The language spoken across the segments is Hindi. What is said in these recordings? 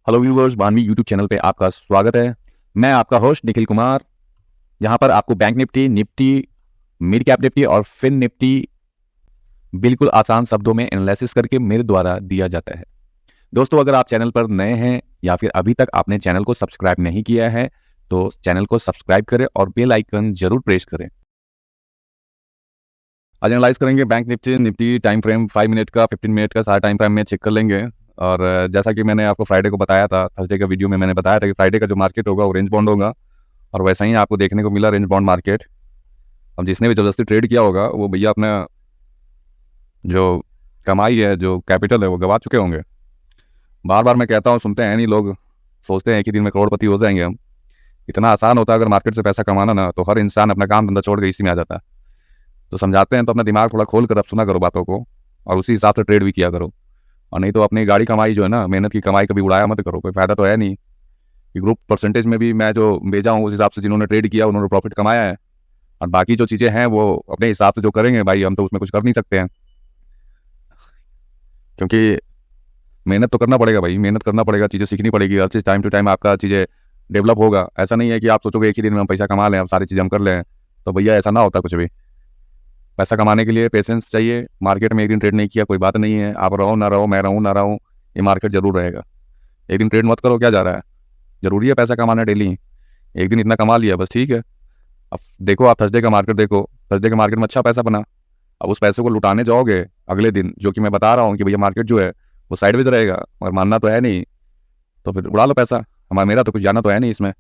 हेलो व्यूवर्स, बानवी यूट्यूब चैनल पे आपका स्वागत है। मैं आपका होस्ट निखिल कुमार। यहाँ पर आपको bank Nifty, Nifty, mid cap Nifty और फिन निफ्टी बिल्कुल आसान शब्दों में एनालिसिस करके मेरे द्वारा दिया जाता है। दोस्तों, अगर आप चैनल पर नए हैं या फिर अभी तक आपने चैनल को सब्सक्राइब नहीं किया है तो चैनल को सब्सक्राइब करें और बेल आइकन जरूर प्रेस करें। आज एनालाइज करेंगे bank Nifty Nifty time frame 5 minute का, 15 मिनट का, सारा टाइम फ्रेम में चेक कर लेंगे। और जैसा कि मैंने आपको फ्राइडे को बताया था, थर्सडे का वीडियो में मैंने बताया था कि फ्राइडे का जो मार्केट होगा वो रेंज बॉन्ड होगा, और वैसा ही आपको देखने को मिला रेंज बॉन्ड मार्केट। अब जिसने भी ज़बरदस्ती ट्रेड किया होगा वो भैया अपना जो कमाई है, जो कैपिटल है, वो गवा चुके होंगे। बार बार मैं कहता हूँ, सुनते हैं नहीं लोग, सोचते हैं एक ही दिन में करोड़पति हो जाएंगे हम। इतना आसान होता है अगर मार्केट से पैसा कमाना ना, तो हर इंसान अपना काम धंधा छोड़ के इसी में आ जाता है। तो समझाते हैं तो अपना दिमाग थोड़ा खोल कर अब सुना करो बातों को, और उसी हिसाब से ट्रेड भी किया करो। और नहीं तो अपनी गाड़ी कमाई जो है ना, मेहनत की कमाई कभी उड़ाया मत करो, कोई फायदा तो है नहीं। कि ग्रुप परसेंटेज में भी मैं जो भेजा हूँ उस हिसाब से जिन्होंने ट्रेड किया उन्होंने प्रॉफिट कमाया है, और बाकी जो चीज़ें हैं वो अपने हिसाब से जो करेंगे भाई, हम तो उसमें कुछ कर नहीं सकते हैं। क्योंकि मेहनत तो करना पड़ेगा भाई, मेहनत करना पड़ेगा, चीज़ें सीखनी पड़ेगी, हर चीज़ टाइम टू टाइम आपका चीज़ें डेवलप होगा। ऐसा नहीं है कि आप सोचोगे एक ही दिन में हम पैसा कमा लें, हम सारी चीज़ें हम कर लें, तो भैया ऐसा ना होता कुछ भी। पैसा कमाने के लिए पेशेंस चाहिए। मार्केट में एक दिन ट्रेड नहीं किया कोई बात नहीं है, आप रहो ना रहो, मैं रहूँ ना रहूँ, ये मार्केट जरूर रहेगा। एक दिन ट्रेड मत करो, क्या जा रहा है? जरूरी है पैसा कमाना डेली? एक दिन इतना कमा लिया बस ठीक है। अब देखो, आप थर्सडे का मार्केट देखो, थर्सडे के मार्केट में अच्छा पैसा बना। अब उस पैसे को लुटाने जाओगे अगले दिन, जो कि मैं बता रहा हूँ कि भैया मार्केट जो है वो साइडवेज रहेगा, और मानना तो है नहीं, तो फिर उड़ा लो पैसा। मेरा तो कुछ जाना तो है नहीं इसमें।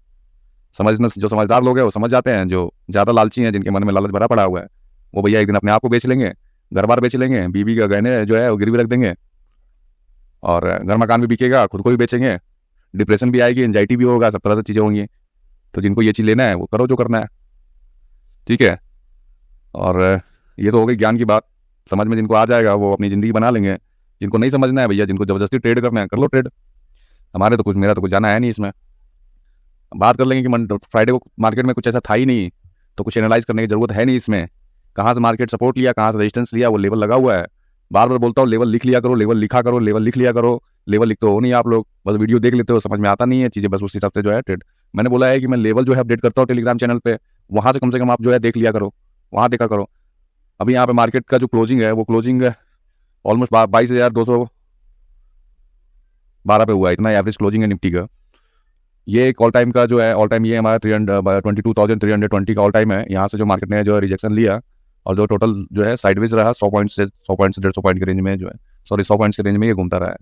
समझना, जो समझदार लोग हैं वो समझ जाते हैं, जो ज़्यादा लालची हैं, जिनके मन में लालच भरा पड़ा हुआ है, वो भैया एक दिन अपने आप को बेच लेंगे, घर बार बेच लेंगे, बीवी का गहने जो है वो गिरवी रख देंगे, और घर मकान भी बिकेगा, खुद को भी बेचेंगे, डिप्रेशन भी आएगी, एंजाइटी भी होगा, सब तरह से चीज़ें होंगी। तो जिनको ये चीज़ लेना है वो करो जो करना है, ठीक है। और ये तो हो गई ज्ञान की बात। समझ में जिनको आ जाएगा वो अपनी ज़िंदगी बना लेंगे। जिनको नहीं समझना है भैया, जिनको ज़बरदस्ती ट्रेड करना है, कर लो ट्रेड। मेरा तो कुछ जाना है नहीं इसमें। बात कर लेंगे कि फ्राइडे को मार्केट में कुछ ऐसा था ही नहीं, तो कुछ एनालाइज करने की जरूरत है नहीं इसमें। कहाँ से मार्केट सपोर्ट लिया, कहाँ से रेजिस्टेंस लिया, वो लेवल लगा हुआ है। बार बार बोलता हूँ, लेवल लिख लिया करो, लेवल लिखा करो, लेवल लिख लिया करो। लेवल लिखते हो नहीं आप लोग, बस वीडियो देख लेते हो, समझ में आता नहीं है चीज़ें, बस उस हिसाब से जो है ट्रेड। मैंने बोला है कि मैं लेवल जो है अपडेट करता हूँ टेलीग्राम चैनल पे, वहाँ से कम आप जो है देख लिया करो, वहाँ देखा करो। अभी यहाँ पे मार्केट का जो क्लोजिंग है वो क्लोजिंग ऑलमोस्ट 22,212 पे हुआ है, इतना एवरेज क्लोजिंग है निफ्टी का। ये एक ऑल टाइम का जो है, ऑल टाइम ये हमारा 22,320 का ऑल टाइम है। यहाँ से जो मार्केट ने जो है रिजेक्शन लिया, और जो टोटल जो है साइडवेज रहा, 100 पॉइंट से 150 पॉइंट के रेंज में जो है, सॉरी 100 पॉइंट्स के रेंज में ये घूमता रहा है।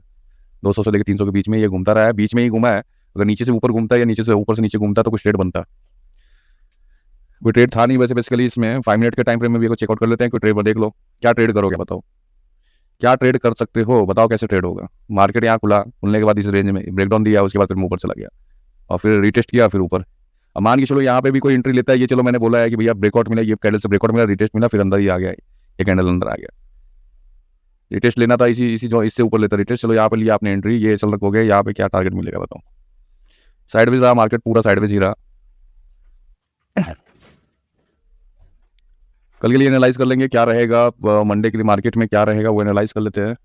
200 से लेकर 300 के बीच में ये घूमता रहा है, बीच में ही घूमा है। अगर नीचे से ऊपर घूमता है या नीचे से ऊपर से नीचे घूमता तो कुछ ट्रेड बनता। कोई ट्रेड था नहीं वैसे बेसिकली इसमें। 5 मिनट के टाइम फ्रेम में भी चेकआउट कर लेते हैं, कोई ट्रेड देख लो। क्या ट्रेड करोगे बताओ, क्या ट्रेड कर सकते हो बताओ, कैसे ट्रेड होगा? मार्केट यहाँ खुला, खुलने के बाद इस रेंज में ब्रेकडाउन दिया, उसके बाद फिर ऊपर चला गया, और फिर रिटेस्ट किया, फिर ऊपर। अब मान के चलो यहाँ पे भी कोई एंट्री लेता है, ये चलो मैंने बोला है कि भैया ब्रेकआउट मिला, ये कैंडल से ब्रेकआउट मिला, रिटेस्ट मिला, फिर अंदर ही आ गया, ये कैंडल अंदर आ गया। रिटेस्ट लेना था इसी इसी जो इससे ऊपर लेता रिटेस्ट, चलो यहाँ पे लिया आपने एंट्री, ये चल हो गया, यहाँ पे क्या टारगेट मिलेगा बताओ? साइडवेज रहा मार्केट, पूरा साइडवेज ही रहा। कल के लिए एनालाइज कर लेंगे क्या रहेगा, मंडे के लिए मार्केट में क्या रहेगा वो एनालाइज कर लेते हैं।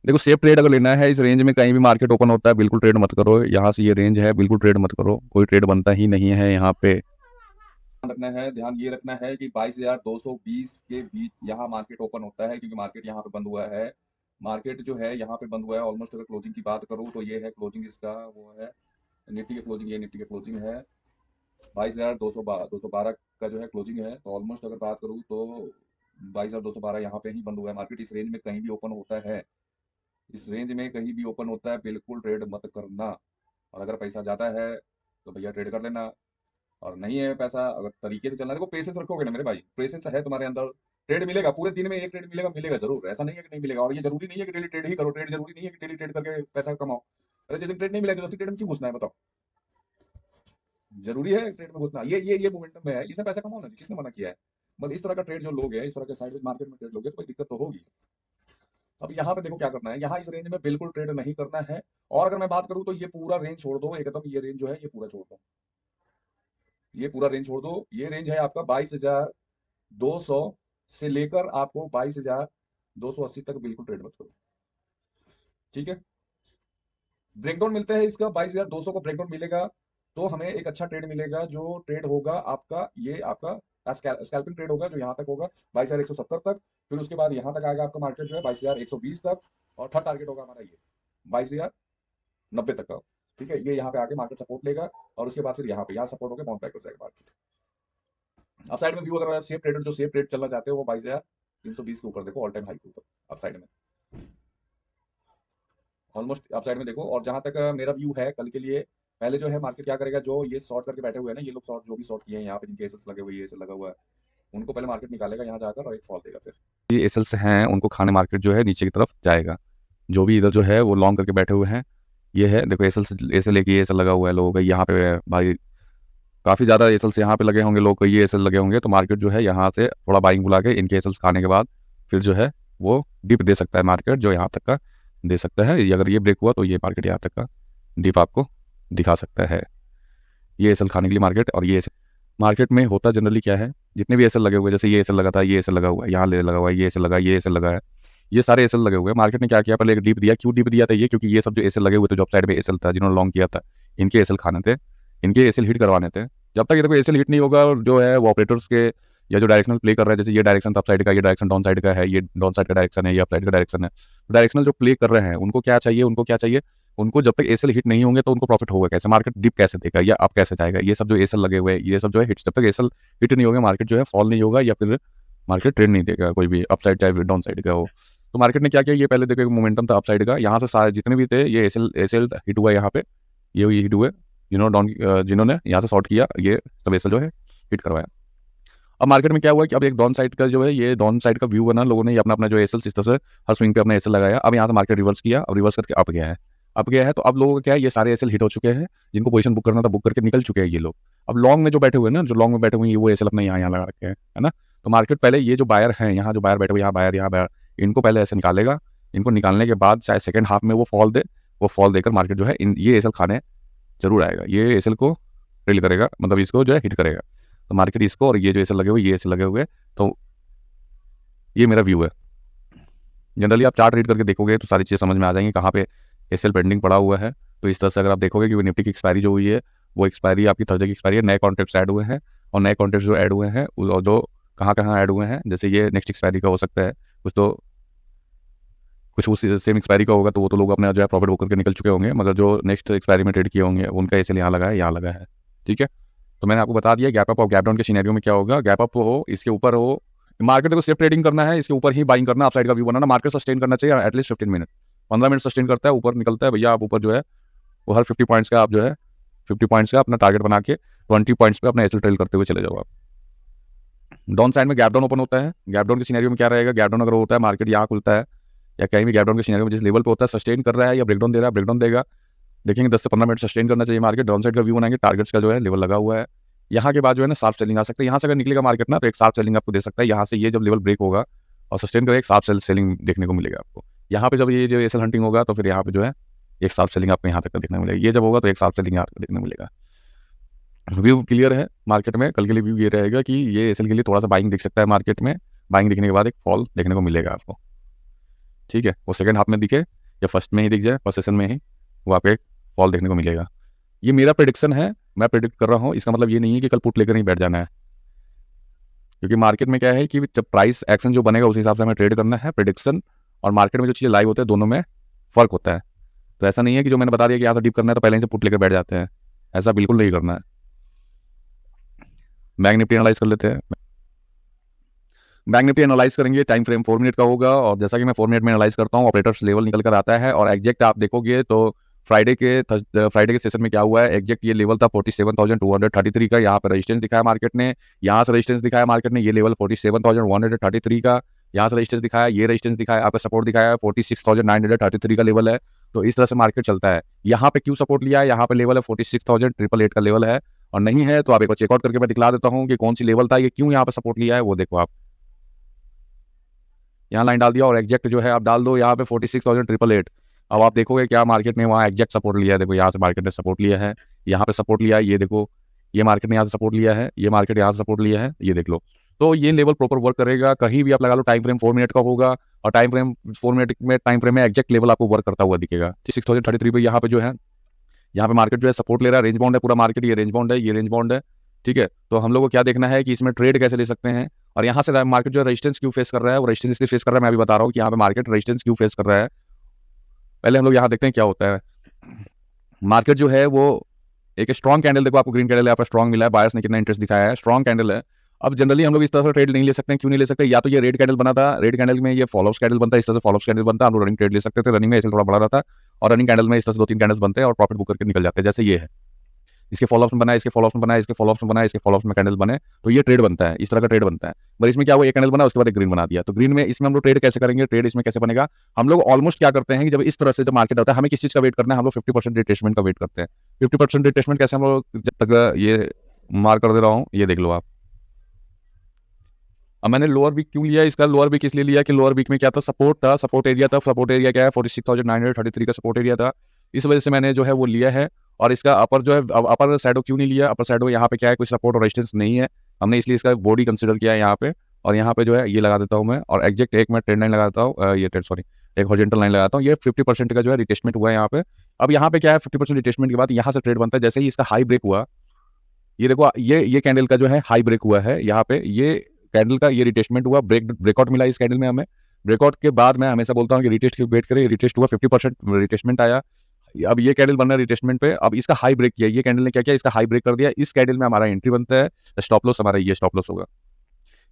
देखो, सेफ ट्रेड अगर लेना है, इस रेंज में कहीं भी मार्केट ओपन होता है बिल्कुल ट्रेड मत करो। यहाँ से ये रेंज है, बिल्कुल ट्रेड मत करो, कोई ट्रेड बनता ही नहीं है यहाँ पे। रखना है, ध्यान ये रखना है कि 22,220 के बीच यहाँ मार्केट ओपन होता है, क्योंकि मार्केट यहाँ पे बंद हुआ है। मार्केट जो है यहाँ पे बंद हुआ है ऑलमोस्ट। अगर क्लोजिंग की बात करूँ तो ये है क्लोजिंग इसका, वो है निफ्टी की क्लोजिंग, ये निफ्टी की क्लोजिंग है 22,212 का जो है क्लोजिंग है। तो ऑलमोस्ट अगर बात करूँ तो 22,212 यहाँ पे ही बंद हुआ है मार्केट। इस रेंज में कहीं भी ओपन होता है, इस रेंज में कहीं भी ओपन होता है, बिल्कुल ट्रेड मत करना। और अगर पैसा जाता है तो भैया ट्रेड कर लेना, और नहीं है पैसा, अगर तरीके से चलना है, देखो पेशेंस रखोगे ना मेरे भाई, पेशेंस है तुम्हारे अंदर, ट्रेड मिलेगा। पूरे दिन में एक ट्रेड मिलेगा, मिलेगा जरूर, ऐसा नहीं है कि नहीं मिलेगा। और ये जरूरी नहीं है कि डेली ट्रेड ही करो, ट्रेड जरूरी नहीं है कि डेली ट्रेड करके पैसा कमाओ। अरे जिस दिन ट्रेड नहीं मिलेगा तो ट्रेड में क्यों घुसना है बताओ? जरूरी है ट्रेड में घुसना? ये मोमेंटम में है, इसमें पैसा कमाओ ना, किसने मना किया है? बस इस तरह का ट्रेड जो लोग है, इस तरह के साइड मार्केट में ट्रेड लोगे तो कोई दिक्कत तो होगी। अब यहाँ पे देखो क्या करना है, यहाँ इस रेंज में बिल्कुल ट्रेड नहीं करना है। और अगर मैं बात करूं तो ये पूरा रेंज छोड़ दो एकदम, ये रेंज जो है ये पूरा छोड़ दो, ये पूरा रेंज छोड़ दो। ये रेंज है आपका 22,200 से लेकर आपको 22,280 तक, बिल्कुल ट्रेड मत करो, ठीक है। ब्रेकडाउन मिलता है इसका 22,200 को ब्रेकडाउन मिलेगा, तो हमें एक अच्छा ट्रेड मिलेगा, जो ट्रेड होगा आपका, ये आपका स्कैल्पिंग ट्रेड होगा, जो यहाँ तक होगा 22,170 तक। फिर उसके बाद यहाँ तक आएगा आपका मार्केट जो है 22,120 तक, और थर्ड टारगेट होगा हमारा ये 22,090 तक का। ठीक है, ये यहाँ पे आके मार्केट सपोर्ट लेगा, और उसके बाद फिर यहाँ सपोर्ट होकर बाउंस बैक कर जाएगा मार्केट। अप साइड में व्यू अगर सेफ ट्रेडर जो सेफ ट्रेड चलना चाहते हो, वो 22,320 के ऊपर देखो, ऑल टाइम हाई के ऊपर अप साइड में, ऑलमोस्ट अप साइड में देखो। और जहां तक मेरा व्यू है कल के लिए, पहले जो है मार्केट क्या करेगा, जो ये शॉर्ट करके बैठे हुए हैं ना, ये लोग शॉर्ट जो भी शॉर्ट किए हैं यहाँ पे, जिनके एसेस लगे हुए, ये एसेस लगा हुआ है, उनको पहले मार्केट निकालेगा यहाँ जाकर, और एक फॉल देगा फिर। ये एसएल्स हैं उनको खाने मार्केट जो है नीचे की तरफ जाएगा। जो भी इधर जो है वो लॉन्ग करके बैठे हुए हैं, ये है देखो एसएल एसएल एक ये एसएल लगा हुआ है लोगों का यहाँ पे भाई, काफ़ी ज़्यादा एसएल्स यहाँ पे लगे होंगे लोग को, ये एसएल लगे होंगे, तो मार्केट जो है यहाँ से थोड़ा बाइंग बुला के इनके एसएल्स खाने के बाद फिर जो है वो डिप दे सकता है मार्केट, जो यहाँ तक का दे सकता है। अगर ये ब्रेक हुआ तो ये मार्केट यहाँ तक का डिप आपको दिखा सकता है, ये एसएल खाने के लिए मार्केट। और ये मार्केट में होता जनरली क्या है, जितने भी एसएल लगे हुए हैं, जैसे ये एसएल लगा था, ये एसएल लगा हुआ है, यहाँ ले लगा हुआ है, ये एसएल लगा, ये एसएल लगा है, ये सारे एसएल लगे हुए हैं। मार्केट ने क्या किया, पहले एक डीप दिया। क्यों डीप दिया था ये, क्योंकि ये सब जो एसएल लगे हुए थे, जो साइड में एसएल था, जिन्होंने लॉन्ग किया था, इनके एसएल खाने थे, इनके एसएल हिट करवाने थे। जब तक ये देखो एसएल हिट नहीं होगा, और जो है वो ऑपरेटर्स के या जो डायरेक्शनल प्ले कर रहे हैं, जैसे ये डायरेक्शन अप साइड का, ये डायरेक्शन डाउन साइड का है, ये डाउन साइड का डायरेक्शन है, ये अप साइड का डायरेक्शन है, डायरेक्शनल जो प्ले कर रहे हैं उनको क्या चाहिए, उनको क्या चाहिए, उनको जब तक एसएल हिट नहीं होंगे तो उनको प्रॉफिट होगा कैसे, मार्केट डिप कैसे देगा या अप कैसे जाएगा। ये सब जो एसएल लगे हुए हैं, ये सब जो है हिट्स, जब तक एसएल हिट नहीं होगा मार्केट जो है फॉल नहीं होगा, या फिर मार्केट ट्रेंड नहीं देगा कोई भी, अप साइड चाहे डाउन साइड का हो। तो मार्केट ने क्या किया, ये पहले देखो मोमेंटम था अप साइड का, यहाँ से सारे जितने भी थे ये एसएल एसएल हिट हुआ यहाँ पे, ये हिट हुए, जिन्होंने यहाँ से शॉर्ट किया, ये सब एसएल जो है हिट करवाया। अब मार्केट में क्या हुआ कि अब एक डाउन साइड का जो है, ये डाउन साइड का व्यू बना, लोगों ने ये अपना अपना जो एसएल इस तरह से हर स्विंग पे अपना एसएल लगाया। अब यहाँ से मार्केट रिवर्स किया, अब रिवर्स करके अप गया है, अप गया है। तो अब लोगों का क्या है, ये सारे एसएल हिट हो चुके हैं, जिनको पोजीशन बुक करना था बुक करके निकल चुके हैं ये लोग। अब लॉन्ग में जो बैठे हुए हैं ना, जो लॉन्ग में बैठे हुए हैं, वो एसएल अपने यहाँ लगा रखे हैं, है ना। तो मार्केट पहले ये जो बायर हैं, यहाँ जो बायर बैठे हुए, यहाँ बायर, इनको पहले ऐसे निकालेगा। इनको निकालने के बाद चाहे सेकंड हाफ में वो फॉल दे, वो फॉल देकर मार्केट जो है ये एसएल खाने जरूर आएगा, ये एसएल को ट्रेल करेगा, मतलब इसको जो है हिट करेगा। तो मार्केट इसको, और ये जो एसएल लगे हुए, ये एसएल लगे हुए, तो ये मेरा व्यू है। जनरली आप चार्ट रीड करके देखोगे तो सारी चीज़ समझ में आ जाएंगी कहाँ पे एसएल पेंडिंग पड़ा हुआ है। तो इस तरह से अगर आप देखोगे कि निफ्टी की एक्सपायरी जो हुई है, वो एक्सपायरी आपकी थर्सडे की एक्सपायरी है, नए कॉन्ट्रैक्ट्स ऐड हुए हैं, और नए कॉन्ट्रैक्ट्स जो ऐड हुए हैं, और जो कहाँ कहाँ ऐड हुए हैं, जैसे ये नेक्स्ट एक्सपायरी का हो सकता है, कुछ उस सेम एक्सपायरी का होगा, तो वो तो लोग अपना जो है प्रॉफिट बुक करके निकल चुके होंगे, मगर जो नेक्स्ट एक्सपायरी में ट्रेड किए होंगे उनका एसएल यहाँ लगा है, यहाँ लगा है। ठीक है, तो मैंने आपको बता दिया गैप अप और गैप डाउन के सिनेरियो में क्या होगा। गैप अप हो, इसके ऊपर हो, मार्केट को सेफ ट्रेडिंग करना है, इसके ऊपर ही बाइंग करना, अपसाइड का व्यू बनाना, मार्केट सस्टेन करना चाहिए एटलीस्ट 15 मिनट, 15 मिनट सस्टेन करता है, ऊपर निकलता है भैया, आप ऊपर जो है वो हर 50 पॉइंट्स का आप जो है 50 पॉइंट्स का अपना टारगेट बना के 20 पॉइंट्स पे अपना एसएल ट्रेल करते हुए चले जाओ आप। डाउन साइड में गैप डाउन ओपन होता है, गैप डाउन के सिनेरियो में क्या रहेगा, गैप डाउन अगर होता है, मार्केट यहाँ खुलता है, या कहीं भी गैप डाउन के सिनेरियो में जिस लेवल पे होता है, सस्टेन कर रहा है या ब्रेकडाउन दे रहा है, ब्रेकडाउन देगा, देखेंगे 10 से 15 मिनट सस्टेन करना चाहिए मार्केट, डाउन साइड का व्यू बनाएंगे, टारगेट्स का जो है लेवल लगा हुआ है, यहाँ के बाद जो है ना शार्प सेलिंग आ सकता है। यहाँ से अगर निकलेगा मार्केट ना, तो एक शार्प सेलिंग आपको दे सकता है। यहाँ से ये जब लेवल ब्रेक होगा और सस्टेन करेगा, एक शार्प सेलिंग देखने को मिलेगा आपको। यहाँ पे जब ये जो एसएल हंटिंग होगा, तो फिर यहाँ पे जो है एक शार्प सेलिंग आपको यहाँ तक का देखने को मिलेगा। ये जब होगा तो एक शार्प सेलिंग यहाँ तक देखने को मिलेगा। व्यू क्लियर है मार्केट में, कल के लिए व्यू ये रहेगा कि ये एसएल के लिए थोड़ा सा बाइंग दिख सकता है मार्केट में, बाइंग दिखने के बाद एक फॉल देखने को मिलेगा आपको। ठीक है, वो सेकंड हाफ में दिखे या फर्स्ट में ही दिख जाए, फर्स्ट सेशन में ही वो आपको एक फॉल देखने को मिलेगा। ये मेरा प्रेडिक्शन है, मैं प्रेडिक्ट कर रहा हूँ, इसका मतलब ये नहीं है कि कल पुट लेकर नहीं बैठ जाना है, क्योंकि मार्केट में क्या है कि जब प्राइस एक्शन जो बनेगा उस हिसाब से हमें ट्रेड करना है। प्रेडिक्शन और मार्केट में जो चीज़ें लाइव होते हैं, दोनों में फर्क होता है। तो ऐसा नहीं है कि जो मैंने बता दिया कि यहाँ से डिप करना है तो पहले ही से पुट लेकर बैठ जाते हैं, ऐसा बिल्कुल नहीं करना है। बैंक निफ्टी एनालाइज कर लेते हैं। बैंक निफ्टी एनालाइज करेंगे, टाइम फ्रेम 4 मिनट का होगा, और जैसा कि मैं 4 मिनट में एनालाइज करता हूँ, ऑपरेटर्स लेवल निकल कर आता है, और एग्जैक्ट आप देखोगे तो फ्राइडे के सेशन में क्या हुआ है, एग्जैक्ट ये लेवल था 47,233 का, यहाँ पर रेजिस्टेंस दिखाया मार्केट ने, यहाँ से रेजिस्टेंस दिखाया मार्केट ने, ये लेवल 47,133 का, यहाँ से रेजिस्टेंस दिखाया, ये रेजिस्टेंस दिखाया, आपका सपोर्ट दिखाया 46,933 का लेवल है। तो इस तरह से मार्केट चलता है। यहाँ पे क्यों सपोर्ट लिया है, यहाँ पे लेवल है 46,888 का लेवल है, और नहीं है तो आप एक बार चेकआउट करके मैं दिखला देता हूँ कि कौन सी लेवल था, ये क्यों यहाँ पे सपोर्ट लिया है, वो देखो आप। यहाँ लाइन डाल दिया और एग्जैक्ट जो है आप डाल दो यहाँ पे 46,888। अब आप देखोगे क्या मार्केट ने वहाँ एग्जैक्ट सपोर्ट लिया है, देखो यहाँ से मार्केट ने सपोर्ट लिया है, यहाँ पे सपोर्ट लिया है, ये देखो ये मार्केट ने यहाँ से सपोर्ट लिया है, ये मार्केट यहाँ से सपोर्ट लिया है, ये देख लो। तो ये लेवल प्रॉपर वर्क करेगा। कहीं भी आप लगा लो टाइम फ्रेम 4 मिनट का होगा और टाइम फ्रेम 4 मिनट में टाइम फ्रेम में एग्जैक्ट लेवल आपको वर्क करता हुआ दिखेगा। 6033 पे यहाँ पे जो है, यहाँ पे मार्केट जो है सपोर्ट ले रहा है, रेंज बाउंड है पूरा मार्केट, ये रेंज बाउंड है, ये रेंज बाउंड है, ठीक है। तो हम लोग को क्या देखना है कि इसमें ट्रेड कैसे ले सकते हैं, और यहाँ से मार्केट जो है रेजिस्टेंस क्यों फेस कर रहा है, वो रेजिस्टेंस इसलिए फेस कर रहा है, मैं अभी बता रहा हूँ कि यहाँ पे मार्केट रेजिस्टेंस क्यों फेस कर रहा है। पहले हम लोग यहाँ देखते हैं क्या होता है। मार्केट जो है वो एक स्ट्रॉन्ग कैंडल, देखो आपको ग्रीन कैंडल यहाँ पर स्ट्रॉन्ग मिला है, बायर्स ने कितना इंटरेस्ट दिखाया है, स्ट्रॉन्ग कैंडल है। अब जनरली हम लोग इस तरह से ट्रेड नहीं ले सकते हैं, क्यों नहीं ले सकते, या तो ये रेड कैंडल बना था, रेड कैंडल में ये फॉलोअप्स कैंडल बनता है, इस तरह से फॉलोअप्स कैंडल बनता है, हम लोग रनिंग ट्रेड ले सकते थे, रनिंग में ऐसे थोड़ा बड़ा रहता है और रनिंग कैंडल में इस तरह से 2-3 कैंडल्स बनते हैं और प्रॉफिट बुक करके निकल जाते हैं, जैसे ये है। इसके फॉलोअप्स में बनाए, इसके फॉलोअप्स में बनाए, इसके फॉलोअप्स में बनाए, इसके फॉलोअप्स में कैंडल बने, तो ये ट्रेड बनता है, इस तरह का ट्रेड बनता है। पर इसमें क्या हुआ, एक कैंडल बना उसके बाद एक ग्रीन बना दिया, तो ग्रीन में इसमें हम लोग ट्रेड कैसे करेंगे, ट्रेड इसमें कैसे बनेगा। हम लोग ऑलमोस्ट क्या करते हैं कि जब इस तरह से जब मार्केट आता है, हमें किस चीज का वेट करना है, हम लोग 50% रिट्रेसमेंट का वेट करते हैं। 50% रिट्रेसमेंट कैसे, हम लोग जब तक ये मार्क कर दे रहा हूँ, ये देख लो आप। अब मैंने लोअर वीक क्यों लिया, इसका लोअर वीक इसलिए लिया कि लोअर वीक में क्या था, सपोर्ट था, सपोर्ट एरिया था, सपोर्ट एरिया क्या है 46,933 का सपोर्ट एरिया था, इस वजह से मैंने जो है वो लिया है। और इसका अपर जो है, अपर शैडो क्यों नहीं लिया, अपर शैडो यहाँ पे क्या है, कोई सपोर्ट और रेजिस्टेंस नहीं है, हमने इसलिए इसका बॉडी कंसिडर किया है यहाँ पे। और यहाँ पे जो है ये लगा देता हूँ मैं, और एग्जैक्ट एक मैं ट्रेंड लाइन लगा देता हूँ, ये ट्रेंड सॉरी एक हॉरिजॉन्टल लाइन लगाता हूँ। ये 50% का जो है रिटेस्टमेंट हुआ है यहाँ पे। अब यहाँ पे क्या है, 50% रिटेस्टमेंट के बाद यहाँ से ट्रेड बनता है, जैसे ही इसका हाई ब्रेक हुआ, ये देखो ये कैंडल का जो है हाई ब्रेक हुआ है यहाँ पे, ये कैंडल का ये रिटेस्टमेंट हुआ, ब्रेकआउट मिला इस कैंडल में हमें। ब्रेकआउट के बाद मैं हमेशा बोलता हूँ कि रिटेस्ट की वेट करें, रिटेस्ट हुआ, 50% रिटेस्टमेंट आया। अब ये कैंडल बन रहा है रिटेस्टमेंट पे, अब इसका हाई ब्रेक किया, ये कैंडल ने क्या किया, इसका हाई ब्रेक कर दिया, इस कैंडल में हमारा एंट्री बनता है, स्टॉप लॉस हमारा ये स्टॉप लॉस होगा,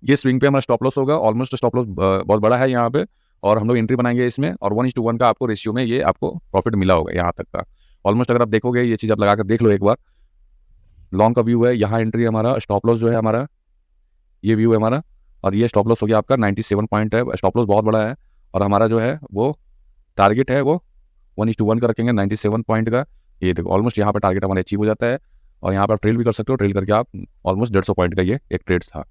ये स्विंग पे हमारा स्टॉप लॉस होगा, ऑलमोस्ट स्टॉप लॉस बहुत बड़ा है यहाँ पे, और हम लोग एंट्री बनाएंगे इसमें, और 1:1 का आपको रेशियो में ये आपको प्रॉफिट मिला होगा यहाँ तक का ऑलमोस्ट। अगर आप देखोगे ये चीज़ आप लगा कर देख लो एक बार, लॉन्ग का व्यू है, यहाँ एंट्री हमारा, स्टॉप लॉस जो है हमारा, ये व्यू है हमारा, और ये स्टॉप लॉस हो गया आपका 97 पॉइंट है, स्टॉप लॉस बहुत बड़ा है, और हमारा जो है वो टारगेट है वो 1:1 का रखेंगे 97 पॉइंट का। ये देखो ऑलमोस्ट यहाँ पर टारगेट हमारा अचीव हो जाता है, और यहाँ पर ट्रेल भी कर सकते हो, ट्रेल करके आप ऑलमोस्ट 150 पॉइंट का ये एक ट्रेड था।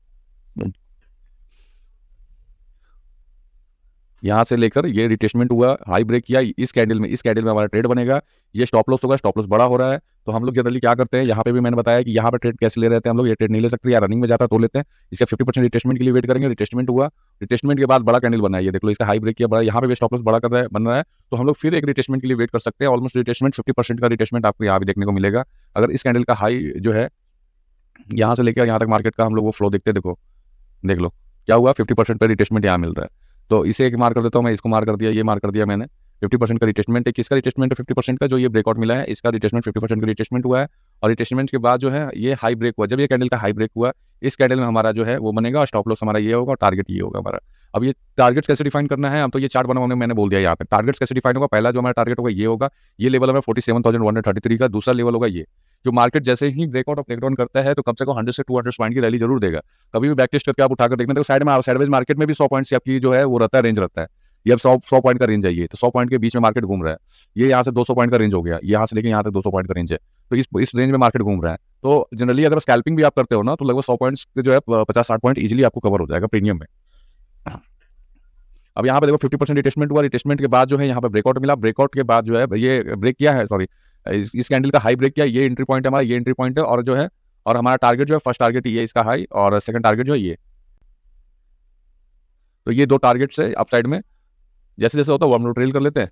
यहाँ से लेकर ये रिटेस्टमेंट हुआ, हाई ब्रेक किया, इस कैंडल में हमारा ट्रेड बनेगा, ये स्टॉप लॉस होगा, स्टॉप लॉस बड़ा हो रहा है। तो हम लोग जनरली क्या करते हैं, यहाँ पे भी मैंने बताया कि यहाँ पे ट्रेड कैसे ले रहे थे हम लोग, ये ट्रेड नहीं ले सकते, या रनिंग में जाता तो लेते हैं, इसका 50% रिटेस्टमेंट के लिए वेट करेंगे, रिटेस्टमेंट हुआ, रिटेस्टमेंट के बाद बड़ा कैंडल बना है, ये देख लो इसका हाई ब्रेक किया बड़ा, यहाँ पे भी स्टॉप लॉस बड़ा कर रहा है, बन रहा है, तो हम लोग फिर एक रिटेस्टमेंट के लिए वेट कर सकते हैं। ऑलमोस्ट रिटेस्टमेंट 50% का रिटेस्टमेंट आपको यहाँ भी देखने को मिलेगा। अगर इस कैंडल का हाई जो है यहाँ से लेकर यहाँ तक मार्केट का हम लोग वो फ्लो देखते, देखो देख लो क्या हुआ, 50% पर रिटेस्टमेंट यहाँ मिल रहा है, तो इसे एक मार्क कर देता हूँ मैं, इसको मार्क कर दिया, ये मार्क कर दिया मैंने, 50% का रिटेस्टमेंट है, किसका रिटेस्टमेंट है 50% का, जो ये ब्रेकआउट मिला है इसका रिटेस्टमेंट 50% का रिटेस्टमेंट हुआ है। और रिटेस्टमेंट के बाद जो है ये हाई ब्रेक हुआ, जब ये कैंडल का हाई ब्रेक हुआ, इस कैंडल में हमारा जो है वो बनेगा, स्टॉप लॉस हमारा ये होगा, और टारगेट ये होगा हमारा। अब ये टारगेट्स कैसे डिफाइन करना है, अब तो ये चार्ट बनाने मैंने बोल दिया यहाँ पे, टारगेट्स कैसे डिफाइन होगा, पहला जो हमारा टारगेट होगा ये होगा, ये लेवल हमें 47,133 का, दूसरा लेवल होगा ये, जो मार्केट जैसे ही ब्रेकआउट और ब्रेकडाउन करता है तो कम से कम 100 से 200 पॉइंट की रैली जरूर देगा। कभी भी बैक टेस्ट करके आप उठाकर देखना, तो साइड में साइडवेज मार्केट में भी 100 पॉइंट आपकी जो है वो रहता है, रेंज रहता है, ये अब 100 पॉइंट का रेंज है, ये तो 100 पॉइंट के बीच में मार्केट घूम रहा है, ये यहाँ से 200 पॉइंट का रेंज हो गया, यहाँ से लेके यहाँ तक 200 पॉइंट का रेंज है, तो इस रेंज में मार्केट घूम रहा है। तो जनरली अगर स्कैल्पिंग भी आप करते हो ना, तो लगभग 100 पॉइंट्स जो है 50-60 पॉइंट इजीली आपको कवर हो जाएगा प्रीमियम में। अब यहाँ पे देखो 50% रिटेस्टमेंट हुआ, रिटेस्टमेंट के बाद जो है यहाँ पे ब्रेकआउट मिला, ब्रेकआउट के बाद जो है ये ब्रेक किया है, सॉरी इस कैंडल का हाई ब्रेक किया, ये एंट्री पॉइंट है हमारा, ये एंट्री पॉइंट है, और जो है और हमारा टारगेट जो है, फर्स्ट टारगेट ये इसका हाई, और सेकंड टारगेट जो है ये, तो ये दो टारगेट्स है अपसाइड में। जैसे जैसे होता है वो हम लोग ट्रेल कर लेते हैं,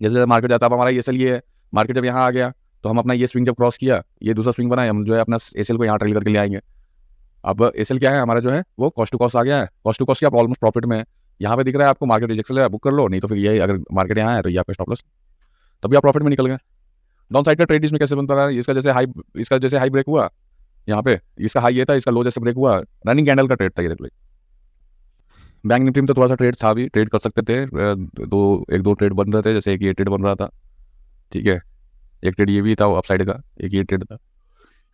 जैसे जैसे मार्केट जाता है, अब हमारा ये ये है, मार्केट जब यहाँ आ गया तो हम अपना ये स्विंग जब क्रॉस किया, ये दूसरा स्विंग बनाए, हम जो है अपना एसएल को यहाँ ट्रेल करके ले आएंगे। अब एसएल क्या है हमारा जो है वो कॉस्ट टू कॉस्ट आ गया है, कॉस्ट टू कॉस्ट की आप ऑलमोस्ट प्रॉफिट में है, यहाँ पे दिख रहा है आपको मार्केट रिजेक्शन है, बुक कर लो, नहीं तो फिर ये अगर मार्केट यहाँ है तो ये आपका स्टॉप लॉस, तभी आप प्रॉफिट में निकल गए। डाउन साइड का ट्रेड इसमें कैसे बनता रहा है, इसका जैसे हाई ब्रेक हुआ यहाँ पे, इसका हाई ये था, इसका लो जैसे ब्रेक हुआ, रनिंग कैंडल का ट्रेड था ये देख लो। बैंक निफ्टी में तो थोड़ा सा ट्रेड था भी, ट्रेड कर सकते थे, एक दो ट्रेड बन रहे थे, जैसे एक ये ट्रेड बन रहा था, ठीक है, एक ट्रेड ये भी था अपसाइड का, एक ये ट्रेड था,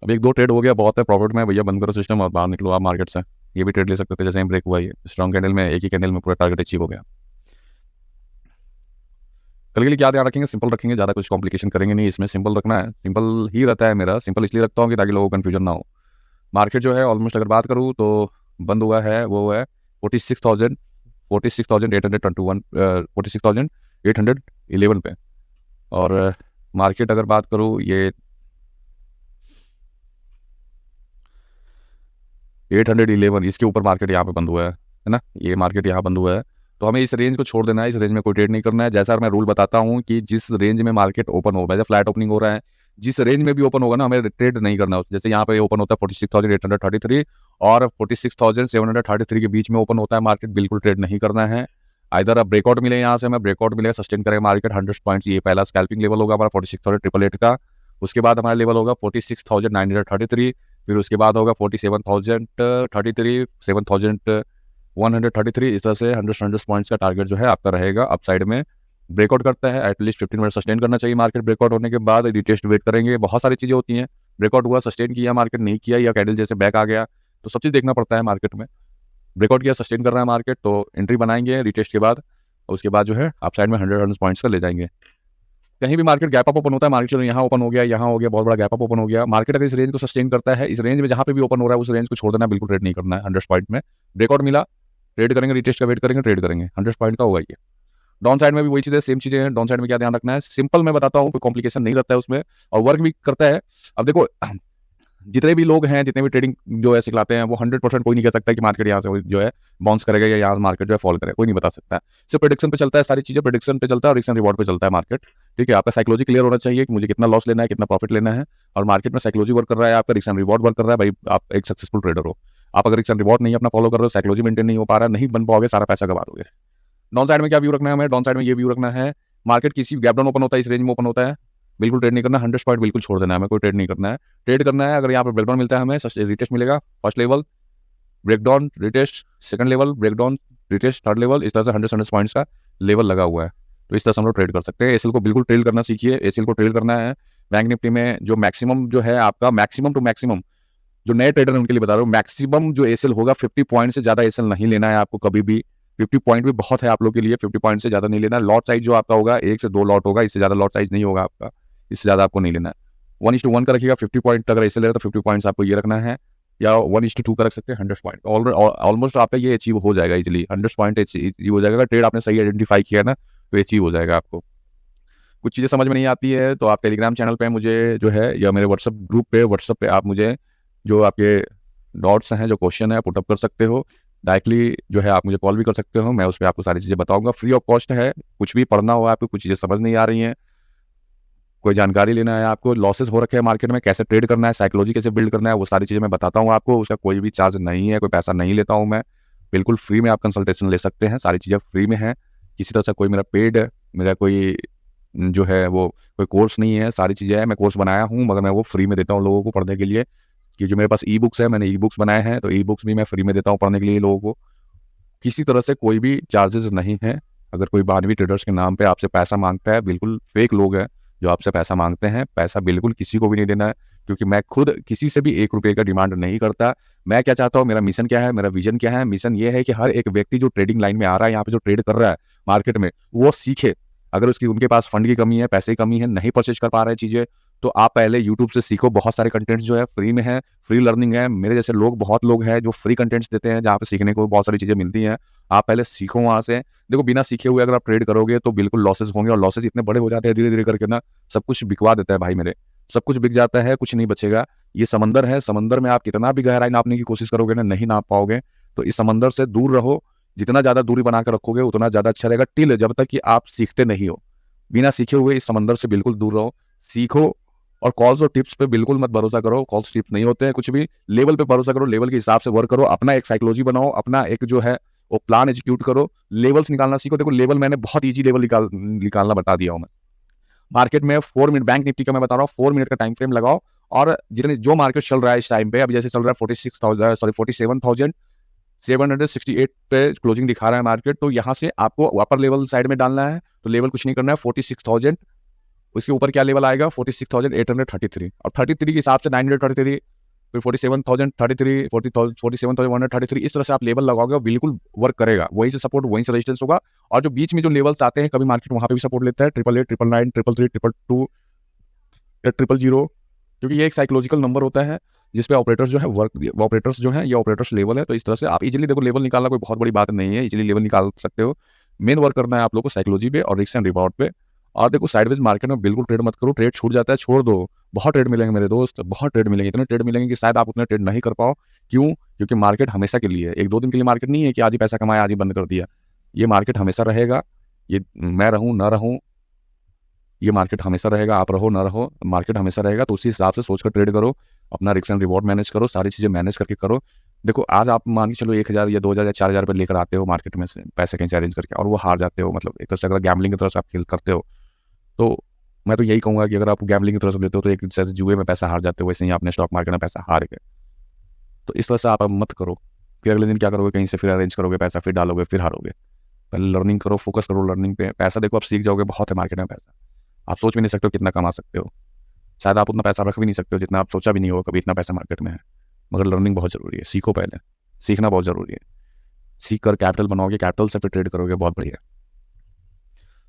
अब एक दो ट्रेड हो गया, बहुत है प्रॉफिट में भैया, बंद करो सिस्टम और बाहर निकलो आप मार्केट से। ये भी ट्रेड ले सकते थे, जैसे ब्रेक हुआ, ये स्ट्रॉन्ग कैंडल में, एक ही कैंडल में पूरा टारगेट अचीव हो गया। कल के लिए क्या ध्यान रखेंगे, सिंपल रखेंगे, ज़्यादा कुछ कॉम्प्लिकेशन करेंगे नहीं, इसमें सिंपल रखना है, सिंपल ही रहता है मेरा, सिंपल इसलिए रखता हूँ कि ताकि लोगों को कन्फ्यूजन ना हो। मार्केट जो है ऑलमोस्ट अगर बात करूँ तो बंद हुआ है, वो है 46,811 46,811 पे, और मार्केट अगर बात करूँ ये 811 इसके ऊपर मार्केट यहाँ पे बंद हुआ है ना, ये मार्केट यहाँ बंद हुआ है। तो हमें इस रेंज को छोड़ देना है, इस रेंज में कोई ट्रेड नहीं करना है। जैसा मैं रूल बताता हूँ कि जिस रेंज में मार्केट ओपन होगा, जैसे फ्लैट ओपनिंग हो रहा है, जिस रेंज में भी ओपन होगा ना, हमें ट्रेड नहीं करना है। जैसे यहाँ पे ओपन होता है 46,833 और 46,733 के बीच में ओपन होता है मार्केट, बिल्कुल ट्रेड नहीं करना है। इधर अब ब्रेकआउट मिले, यहाँ से हमें ब्रेकआउट मिलेगा, सस्टेन करेगा मार्केट 100 पॉइंट्स। ये पहला स्कैल्पिंग लेवल होगा हमारा 46,888 का। उसके बाद हमारा लेवल होगा 46,933, फिर उसके बाद होगा 47,033, 7,133। इस तरह से 100 पॉइंट्स का टारगेट जो है आपका रहेगा। अप साइड में ब्रेकआउट करता है, एटलीस्ट 15 मिनट सस्टेन करना चाहिए मार्केट। ब्रेकआउट होने के बाद रिटेस्ट वेट करेंगे, बहुत सारी चीज़ें होती हैं। ब्रेकआउट हुआ, सस्टेन किया मार्केट, नहीं किया या कैंडल जैसे बैक आ गया, तो सब चीज़ देखना पड़ता है मार्केट में। ब्रेकआउट किया, सस्टेन कर रहा है मार्केट, तो एंट्री बनाएंगे रिटेस्ट के बाद, और उसके बाद जो है अप साइड में 100 पॉइंट्स का ले जाएंगे। कहीं भी मार्केट गैप अप ओपन होता है, मार्केट चलो यहाँ ओपन हो गया, यहाँ हो गया, बहुत बड़ा गैप अप ओपन हो गया, मार्केट अगर इस रेंज को सस्टेन करता है, इस रेंज में जहाँ पे भी ओपन हो रहा है उस रेंज को छोड़ देना, बिल्कुल ट्रेड नहीं करना है। 100 पॉइंट में ब्रेकआउट मिला, ट्रेड करेंगे, रिटेस्ट का वेट करेंगे, ट्रेड करेंगे, 100 पॉइंट का होगा ये। डाउन साइड में भी वही चीज़ है, सेम चीज़ें हैं। डाउन साइड में क्या ध्यान रखना है, सिंपल मैं बताता हूँ, कोई कॉम्प्लिकेशन नहीं रहता है उसमें, और वर्क भी करता है। अब देखो, जितने भी लोग हैं, जितने भी ट्रेडिंग जो है सिखलाते हैं, वो 100% कोई नहीं कह सकता कि मार्केट यहाँ से जो है बाउंस करेगा या यहाँ मार्केट जो है फॉल करेगा, कोई नहीं बता सकता है। सिर्फ प्रेडिक्शन पे चलता है, सारी चीज़ें प्रेडिक्शन पे चलता है और रिस्क एंड रिवॉर्ड पे चलता है मार्केट। ठीक है, आपका साइकोलॉजी क्लियर होना चाहिए कि मुझे कितना लॉस लेना है, कितना प्रॉफिट लेना है, और मार्केट में साइकोलॉजी वर्क कर रहा है, आपका रिस्क एंड रिवॉर्ड वर्क कर रहा है। भाई आप एक सक्सेसफुल ट्रेडर हो, आप अगर रिस्क एंड रिवॉर्ड नहीं अपना फॉलो कर रहे हो, साइकोलॉजी मेंटेन नहीं हो पा रहा है, नहीं बन पाओगे, सारा पैसा गवा दोगे। डाउन साइड में क्या व्यू रखना है हमें, डाउन साइड में ये व्यू रखना है, मार्केट किसी गैप डाउन ओपन होता है, इस रेंज में ओपन होता है, बिल्कुल ट्रेड नहीं करना, 100 पॉइंट बिल्कुल छोड़ देना है, हमें कोई ट्रेड नहीं करना है। ट्रेड करना है अगर यहाँ पर ब्रेकडाउन मिलता है, हमें रिटेस्ट मिलेगा, first level breakdown retest, second level breakdown retest, third level, इस तरह से 100 पॉइंट्स का लेवल लगा हुआ है। तो इस तरह से हम लोग ट्रेड कर सकते हैं। एसीएल को बिल्कुल ट्रेड करना सीखिए, एसीएल को ट्रेड करना है। बैंक निफ्टी में जो मैक्सिमम जो है आपका, मैक्सिमम टू मैक्सिमम, जो नए ट्रेडर हैं उनके लिए बता रहा हूँ, मैक्सिमम जो एसीएल होगा 50 पॉइंट से ज्यादा एसीएल नहीं लेना है आपको कभी भी। 50 पॉइंट भी बहुत है आप लोग के लिए, 50 पॉइंट से ज्यादा नहीं लेना। लॉट साइज जो आपका होगा 1 से 2 लॉट होगा, इससे ज्यादा लॉट साइज नहीं होगा आपका, इससे ज्यादा आपको नहीं लेना है। 1:1 का रखिएगा, 50 पॉइंट अगर ऐसे ले रहा तो 50 पॉइंट्स आपको ये रखना है, या 1:2 का रख सकते हैं, 100 पॉइंट। ऑलमोस्ट आपका ये अचीव हो जाएगा इजिली, 100 पॉइंट अचीव हो जाएगा। ट्रेड आपने सही आइडेंटिफाई किया ना, तो अचीव हो जाएगा आपको। कुछ चीज़ें समझ में नहीं आती है तो आप टेलीग्राम चैनल पे मुझे जो है, या मेरे व्हाट्सअप पे आप मुझे जो आपके डॉट्स हैं, जो क्वेश्चन है, पुटअप कर सकते हो। डायरेक्टली जो है आप मुझे कॉल भी कर सकते हो, मैं उस पर आपको सारी चीज़ें बताऊंगा, फ्री ऑफ कॉस्ट है। कुछ भी पढ़ना हो आपको, कुछ चीज़ें समझ नहीं आ रही हैं, कोई जानकारी लेना है आपको, लॉसेस हो रखे हैं मार्केट में, कैसे ट्रेड करना है, साइकोलॉजी कैसे बिल्ड करना है, वो सारी चीज़ें मैं बताता हूँ आपको। उसका कोई भी चार्ज नहीं है, कोई पैसा नहीं लेता हूँ मैं, बिल्कुल फ्री में आप कंसल्टेशन ले सकते हैं, सारी चीज़ें फ्री में है। किसी तरह से कोई मेरा पेड, मेरा कोई जो है वो कोई कोर्स नहीं है, सारी चीज़ें हैं। मैं कोर्स बनाया हूँ मगर मैं वो फ्री में देता हूँ लोगों को पढ़ने के लिए, कि जो मेरे पास ई बुक्स है, मैंने ई बुक्स बनाए हैं, तो ई बुक्स भी मैं फ्री में देता हूँ पढ़ने के लिए लोगों को। किसी तरह से कोई भी चार्जेस नहीं है। अगर कोई बानवी ट्रेडर्स के नाम पे आपसे पैसा मांगता है, बिल्कुल फेक लोग हैं जो आपसे पैसा मांगते हैं। पैसा बिल्कुल किसी को भी नहीं देना है, क्योंकि मैं खुद किसी से भी 1 रुपये का डिमांड नहीं करता। मैं क्या चाहता हूँ, मेरा मिशन क्या है, मेरा विजन क्या है। मिशन ये है कि हर एक व्यक्ति जो ट्रेडिंग लाइन में आ रहा है, यहाँ पे जो ट्रेड कर रहा है मार्केट में, वो सीखे। अगर उनके पास फंड की कमी है, पैसे की कमी है, नहीं परचेज कर पा रहे चीज़ें, तो आप पहले यूट्यूब से सीखो। बहुत सारे कंटेंट्स जो है फ्री में है, फ्री लर्निंग है। मेरे जैसे लोग, बहुत लोग हैं जो फ्री कंटेंट्स देते हैं, जहाँ पे सीखने को बहुत सारी चीज़ें मिलती हैं। आप पहले सीखो वहाँ से। देखो, बिना सीखे हुए अगर आप ट्रेड करोगे तो बिल्कुल लॉसेस होंगे, और लॉसेस इतने बड़े हो जाते हैं धीरे धीरे करके ना, सब कुछ बिकवा देता है भाई मेरे, सब कुछ बिक जाता है, कुछ नहीं बचेगा। ये समंदर है, समंदर में आप कितना भी गहराई नापने की कोशिश करोगे ना, नहीं नाप पाओगे। तो इस समंदर से दूर रहो, जितना ज़्यादा दूरी बनाकर रखोगे उतना ज़्यादा अच्छा रहेगा, टिल जब तक कि आप सीखते नहीं हो। बिना सीखे हुए इस समंदर से बिल्कुल दूर रहो, सीखो। और कॉल्स और टिप्स पे बिल्कुल मत भरोसा करो, कॉल्स टिप्स नहीं होते हैं कुछ भी। लेवल पे भरोसा करो, लेवल के हिसाब से वर्क करो, अपना एक साइकोलॉजी बनाओ, अपना एक जो है वो प्लान एग्जीक्यूट करो, लेवल्स निकालना सीखो। देखो, लेवल मैंने बहुत ईजी लेवल निकालना बता दिया हूँ मैं। मार्केट में 4 मिनट, बैंक निफ्टी का मैं बता रहा हूँ, 4 मिनट का टाइम फ्रेम लगाओ, और जितने जो मार्केट चल रहा है इस टाइम पे, अभी जैसे चल रहा है 47,768 पे क्लोजिंग दिखा रहा है मार्केट, तो यहाँ से आपको अपर लेवल साइड में डालना है। तो लेवल कुछ नहीं करना है, 46,000, उसके ऊपर क्या लेवल आएगा, 46,833, और 33 के हिसाब से 933, फिर 47,033, 47,133, इस तरह से आप लेवल लगाओगे और बिल्कुल वर्क करेगा। वहीं से सपोर्ट, वहीं से रेजिस्टेंस होगा, और जो बीच में जो लेवल्स आते हैं, कभी मार्केट वहां पे भी सपोर्ट लेता है, 888, 999, 333, 222, 000, क्योंकि ये एक साइकोलॉजिकल नंबर होता है जिसपे ऑपरेटर्स जो है ऑपरेटर्स जो है, ये ऑपरेटर्स लेवल है। तो इस तरह से आप इजीली, देखो, लेवल निकालना कोई बहुत बड़ी बात नहीं है, इजीली लेवल निकाल सकते हो। मेन वर्क करना है आप लोगों को साइकोलॉजी पे और रिस्क एंड रिवॉर्ड पे, और देखो साइडवेज मार्केट में बिल्कुल ट्रेड मत करो, ट्रेड छूट जाता है छोड़ दो। बहुत ट्रेड मिलेंगे मेरे दोस्त, बहुत ट्रेड मिलेंगे, इतने ट्रेड मिलेंगे कि शायद आप उतने ट्रेड नहीं कर पाओ। क्यों? क्योंकि मार्केट हमेशा के लिए है, 1-2 दिन के लिए मार्केट नहीं है कि आज ही पैसा कमाया आज ही बंद कर दिया। ये मार्केट हमेशा रहेगा, ये मैं रहूँ ना रहूँ, ये मार्केट हमेशा रहेगा, आप रहो ना रहो, मार्केट हमेशा रहेगा। तो उसी हिसाब से सोचकर ट्रेड करो, अपना रिस्क एंड रिवॉर्ड मैनेज करो, सारी चीज़ें मैनेज करके करो। देखो आज आप मान के चलो 1000 या 2000 या 4000 रुपये लेकर आते हो मार्केट में से पैसे कहीं से अरेंज करके, और वो हार जाते हो, मतलब एक तरह से अगर गैम्बलिंग की तरह से आप खेल करते हो, तो मैं तो यही कहूँगा कि अगर आप गैम्बलिंग की तरह से लेते हो तो एक जैसे जुए में पैसा हार जाते हो, वैसे ही आपने स्टॉक मार्केट में पैसा हार गए। तो इस तरह से आप अब मत करो, फिर अगले दिन क्या करोगे, कहीं से फिर अरेंज करोगे पैसा, फिर डालोगे, फिर हारोगे। पहले लर्निंग करो, फोकस करो लर्निंग पे। पैसा देखो आप सीख जाओगे, बहुत है मार्केट में पैसा, आप सोच भी नहीं सकते हो कितना कमा सकते हो। शायद आप उतना पैसा रख भी नहीं सकते हो जितना आप सोचा भी नहीं होगा कभी इतना पैसा मार्केट में है। मगर लर्निंग बहुत ज़रूरी है, सीखो पहले, सीखना बहुत ज़रूरी है। सीख कर कैपिटल बनाओगे, कैपिटल से फिर ट्रेड करोगे, बहुत बढ़िया।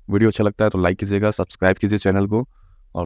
वीडियो अच्छा लगता है तो लाइक कीजिएगा, सब्सक्राइब कीजिए चैनल को।